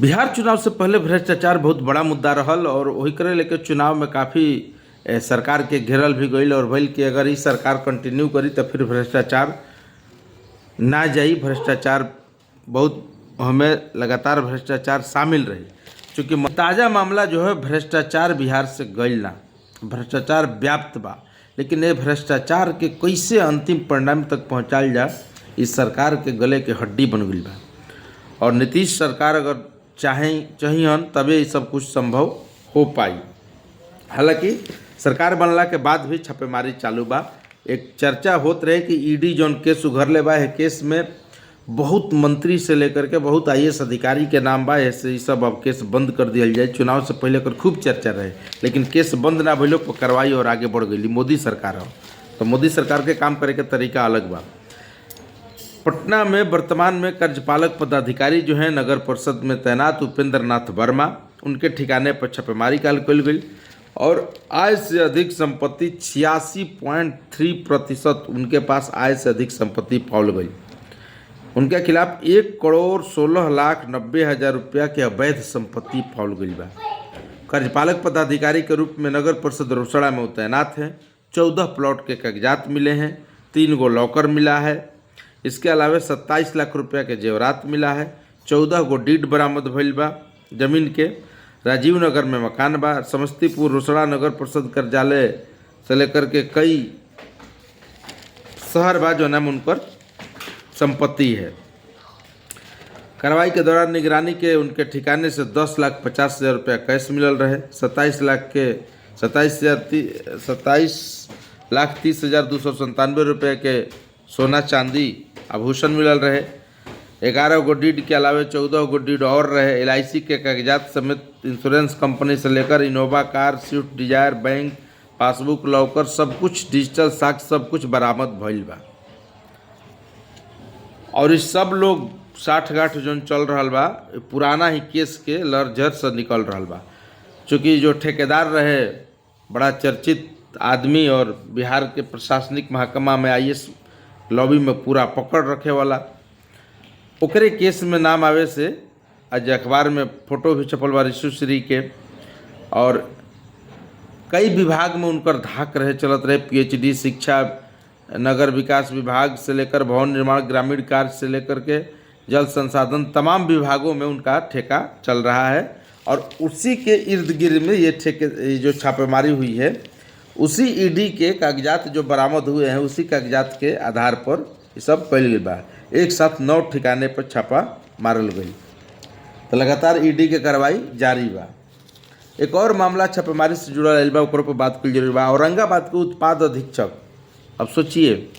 बिहार चुनाव से पहले भ्रष्टाचार बहुत बड़ा मुद्दा रहल और वही करे लेके चुनाव में काफ़ी सरकार के घेरल भी गईल और भइल कि अगर ई सरकार कंटिन्यू करी तो फिर भ्रष्टाचार ना जाई। भ्रष्टाचार बहुत हमें लगातार भ्रष्टाचार शामिल रही, चूँकि ताज़ा मामला जो है भ्रष्टाचार बिहार से गईल ना, भ्रष्टाचार व्याप्त बा, लेकिन ये भ्रष्टाचार के कैसे अंतिम परिणाम तक पहुँचाल जा इस सरकार के गले के हड्डी बन गई बा। और नीतीश सरकार अगर चाहिए तबे ये सब कुछ संभव हो पाई। हालांकि सरकार बनला के बाद भी छापेमारी चालू बा। एक चर्चा होत रहे कि ईडी जौन केस उघरले बा है, केस में बहुत मंत्री से लेकर के बहुत आईएएस अधिकारी के नाम बा, ऐसे सब अब केस बंद कर दिया जाए। चुनाव से पहले कर खूब चर्चा रहे, लेकिन केस बंद ना भइलो पर कार्रवाई और आगे बढ़ गई। मोदी सरकार हो तो मोदी सरकार के काम करे के तरीका अलग बा। पटना में वर्तमान में कार्यपालक पदाधिकारी जो हैं नगर परिषद में तैनात उपेंद्र नाथ वर्मा, उनके ठिकाने पर छापेमारी कल गई और आय से अधिक संपत्ति 86.3% उनके पास आय से अधिक संपत्ति पाउल गई। उनके खिलाफ 1,16,90,000 रुपया के अवैध संपत्ति पाउल गई बा। कार्यपालक पदाधिकारी के रूप में नगर परिषद रोसड़ा में तैनात हैं। 14 प्लॉट के कागजात मिले हैं, 3 गो लॉकर मिला है। इसके अलावा 27 लाख रुपया के जेवरात मिला है। 14 गो डीड बरामद भइल बा जमीन के। राजीव नगर में मकान बा। समस्तीपुर रोसड़ा नगर परिषद कार्यालय से लेकर के कई शहर बा जो नाम उन पर संपत्ति है। कार्रवाई के दौरान निगरानी के उनके ठिकाने से 10,50,000 रुपया कैश मिलल रहे। 27,30,297 रुपये के सोना चांदी आभूषण मिलल रहे। 11 गो डीड के अलावे 14 गो डीड और रहे। LIC के कागजात समेत इंश्योरेंस कंपनी से लेकर Innova car, Swift Dzire, bank passbook, locker, सब कुछ डिजिटल साक्ष्य सब कुछ बरामद भइल बा। और इस सब लोग साठ-गांठ जो चल रहा बा पुराना ही केस के लड़झर से निकल रहा बा। चूँकि जो ठेकेदार रहे बड़ा चर्चित आदमी और बिहार के प्रशासनिक महकमा में IAS लॉबी में पूरा पकड़ रखे वाला, ओकरे केस में नाम आवे से आज अखबार में फोटो भी छपल बा ऋषुश्री के। और कई विभाग में उनकर धाक रहे चलत रहे, PhD शिक्षा, नगर विकास विभाग से लेकर भवन निर्माण, ग्रामीण कार्य से लेकर के जल संसाधन, तमाम विभागों में उनका ठेका चल रहा है। और उसी के इर्द गिर्द में ये जो छापेमारी हुई है, उसी ईडी के कागजात जो बरामद हुए हैं, उसी कागजात के आधार पर ये सब कल गई बा। एक साथ 9 ठिकाने पर छापा मारल गई। तो लगातार ईडी के कार्रवाई जारी बा। एक और मामला छापेमारी से जुड़ा रहा बा, ओकरो पर बात कल जरूरी बा। औरंगाबाद के उत्पाद अधीक्षक, अब सोचिए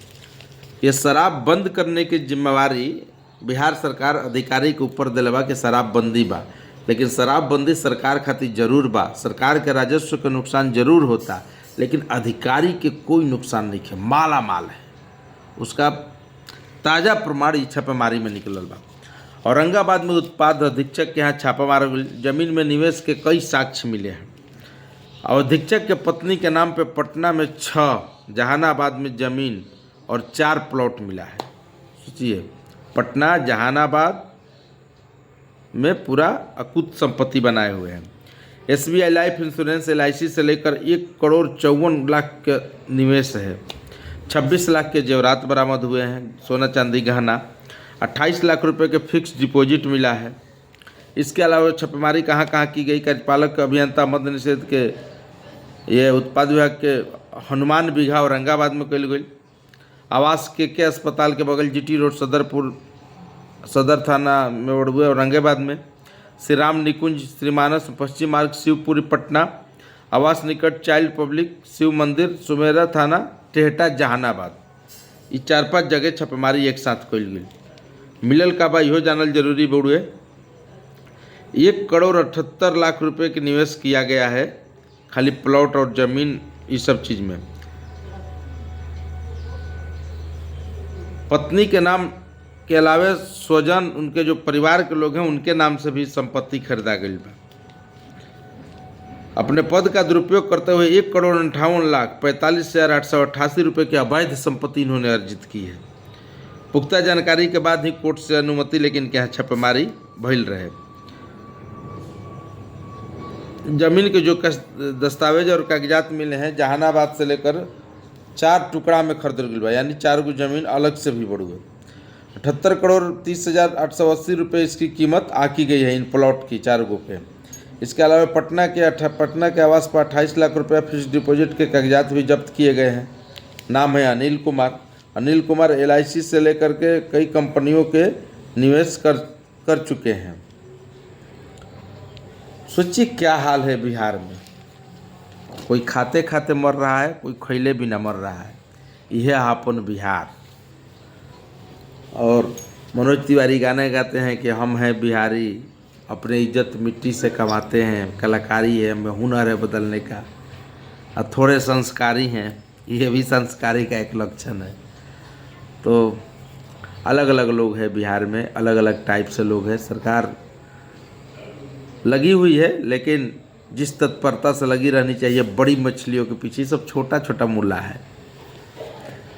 ये शराब बंद करने की जिम्मेवारी बिहार सरकार अधिकारी के ऊपर दिले बा कि शराबबंदी बा, लेकिन शराबबंदी सरकार खातिर जरूर बा। सरकार के राजस्व के नुकसान जरूर होता, लेकिन अधिकारी के कोई नुकसान नहीं है, माला माल है। उसका ताज़ा प्रमाण इस छापेमारी में निकलल बा। औरंगाबाद में उत्पाद अधीक्षक के यहाँ छापा मारा गई। जमीन में निवेश के कई साक्ष्य मिले हैं। और अधीक्षक के पत्नी के नाम पे पटना में 6, जहानाबाद में जमीन और 4 प्लॉट मिला है। सोचिए, पटना जहानाबाद में पूरा अकुत संपत्ति बनाए हुए हैं। SBI लाइफ इंश्योरेंस LIC से लेकर 1,54,00,000 के निवेश है। 26 लाख के जेवरात बरामद हुए हैं, सोना चांदी गहना। 28 लाख रुपए के फिक्स डिपॉजिट मिला है। इसके अलावा छापेमारी कहाँ कहाँ की गई? कार्यपालक अभियंता मद्य निषेध के ये उत्पाद विभाग के हनुमान बिघा औरंगाबाद में कल गई। आवास के अस्पताल के बगल GT रोड सदर थाना में उड़ुए औरंगाबाद में। श्री राम निकुंज श्रीमानस पश्चिम मार्ग शिवपुरी पटना। आवास निकट चाइल्ड पब्लिक शिव मंदिर सुमेरा थाना टेहटा जहानाबाद। ये 4-5 जगह छापेमारी एक साथ कल गई। मिलल का बा इहो जानल जरूरी बड़ुए। 1,78,00,000 रुपये के निवेश किया गया है खाली प्लॉट और जमीन, ये सब चीज़ में। पत्नी के नाम के अलावे स्वजन, उनके जो परिवार के लोग हैं, उनके नाम से भी संपत्ति खरीदा गई बा। अपने पद का दुरुपयोग करते हुए 1,58,45,888 रुपये की अवैध संपत्ति इन्होंने अर्जित की है। पुख्ता जानकारी के बाद ही कोर्ट से अनुमति लेकिन क्या छापेमारी भइल रहे। जमीन के जो दस्तावेज और कागजात मिले हैं जहानाबाद से लेकर 4 टुकड़ा में खरीदल गई बा, यानी 4 गो जमीन अलग से भी बढ़ गई। 78,30,880 रुपये इसकी कीमत आकी गई है इन प्लॉट की 4 गो पे। इसके अलावा पटना के आवास पर 28 लाख रुपया फिक्स डिपॉजिट के कागजात भी जब्त किए गए हैं। नाम है अनिल कुमार LIC से लेकर के कई कंपनियों के निवेश कर चुके हैं। सोचिए क्या हाल है बिहार में, कोई खाते खाते मर रहा है, कोई खैले बिना मर रहा है। यह है अपन बिहार। और मनोज तिवारी गाने गाते हैं कि हम हैं बिहारी, अपने इज्जत मिट्टी से कमाते हैं, कलाकारी है, हमें हुनर है बदलने का, और थोड़े संस्कारी हैं। ये भी संस्कारी का एक लक्षण है। तो अलग अलग लोग हैं बिहार में, अलग अलग टाइप से लोग हैं। सरकार लगी हुई है, लेकिन जिस तत्परता से लगी रहनी चाहिए बड़ी मछलियों के पीछे, सब छोटा छोटा मुल्ला है।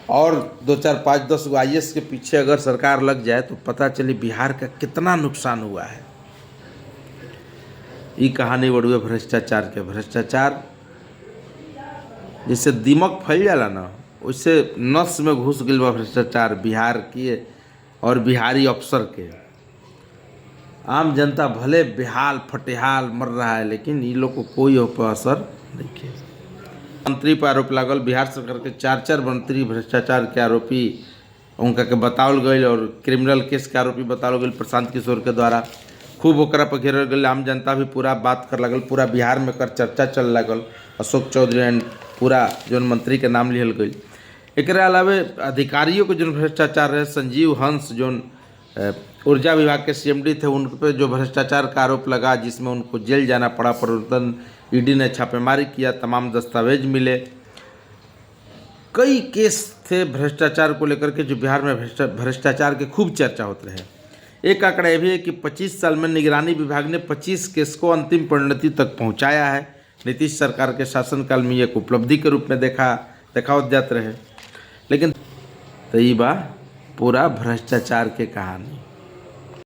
और 2, 4, 5, 10 गो IAS के पीछे अगर सरकार लग जाए तो पता चले बिहार का कितना नुकसान हुआ है। ये कहानी बड़ुए भ्रष्टाचार के। भ्रष्टाचार जिससे दिमाग फैल जाला ना, उससे नस में घुस गई बा भ्रष्टाचार बिहार की और बिहारी अफसर के। आम जनता भले बेहाल फटेहाल मर रहा है, लेकिन इन लोग को कोई पर असर नहीं है। मंत्री पर आरोप लागल, बिहार सरकार के 4 मंत्री भ्रष्टाचार के आरोपी उनका के बतावल गई और क्रिमिनल केस के आरोपी बतावल गई प्रशांत किशोर के द्वारा। खूब ओकरा पर घेरल गई, आम जनता भी पूरा बात कर लगल, पूरा बिहार में कर चर्चा चल लगल। अशोक चौधरी एंड पूरा जो मंत्री के नाम लिहल गई। एक अलावे अधिकारियों के जो भ्रष्टाचार रहे, संजीव हंस जो ऊर्जा विभाग के CMD थे, उन पर जो भ्रष्टाचार का आरोप लगा, जिसमें उनको जेल जाना पड़ा। प्रवर्तन ED ने छापेमारी किया, तमाम दस्तावेज मिले। कई केस थे भ्रष्टाचार को लेकर के जो बिहार में भ्रष्टाचार के खूब चर्चा होते रहे। एक आंकड़ा यह भी है कि 25 साल में निगरानी विभाग ने 25 केस को अंतिम परिणति तक पहुंचाया है। नीतीश सरकार के शासनकाल में एक उपलब्धि के रूप में देखावत जाते रहे। लेकिन तो ये बा पूरा भ्रष्टाचार के कहानी।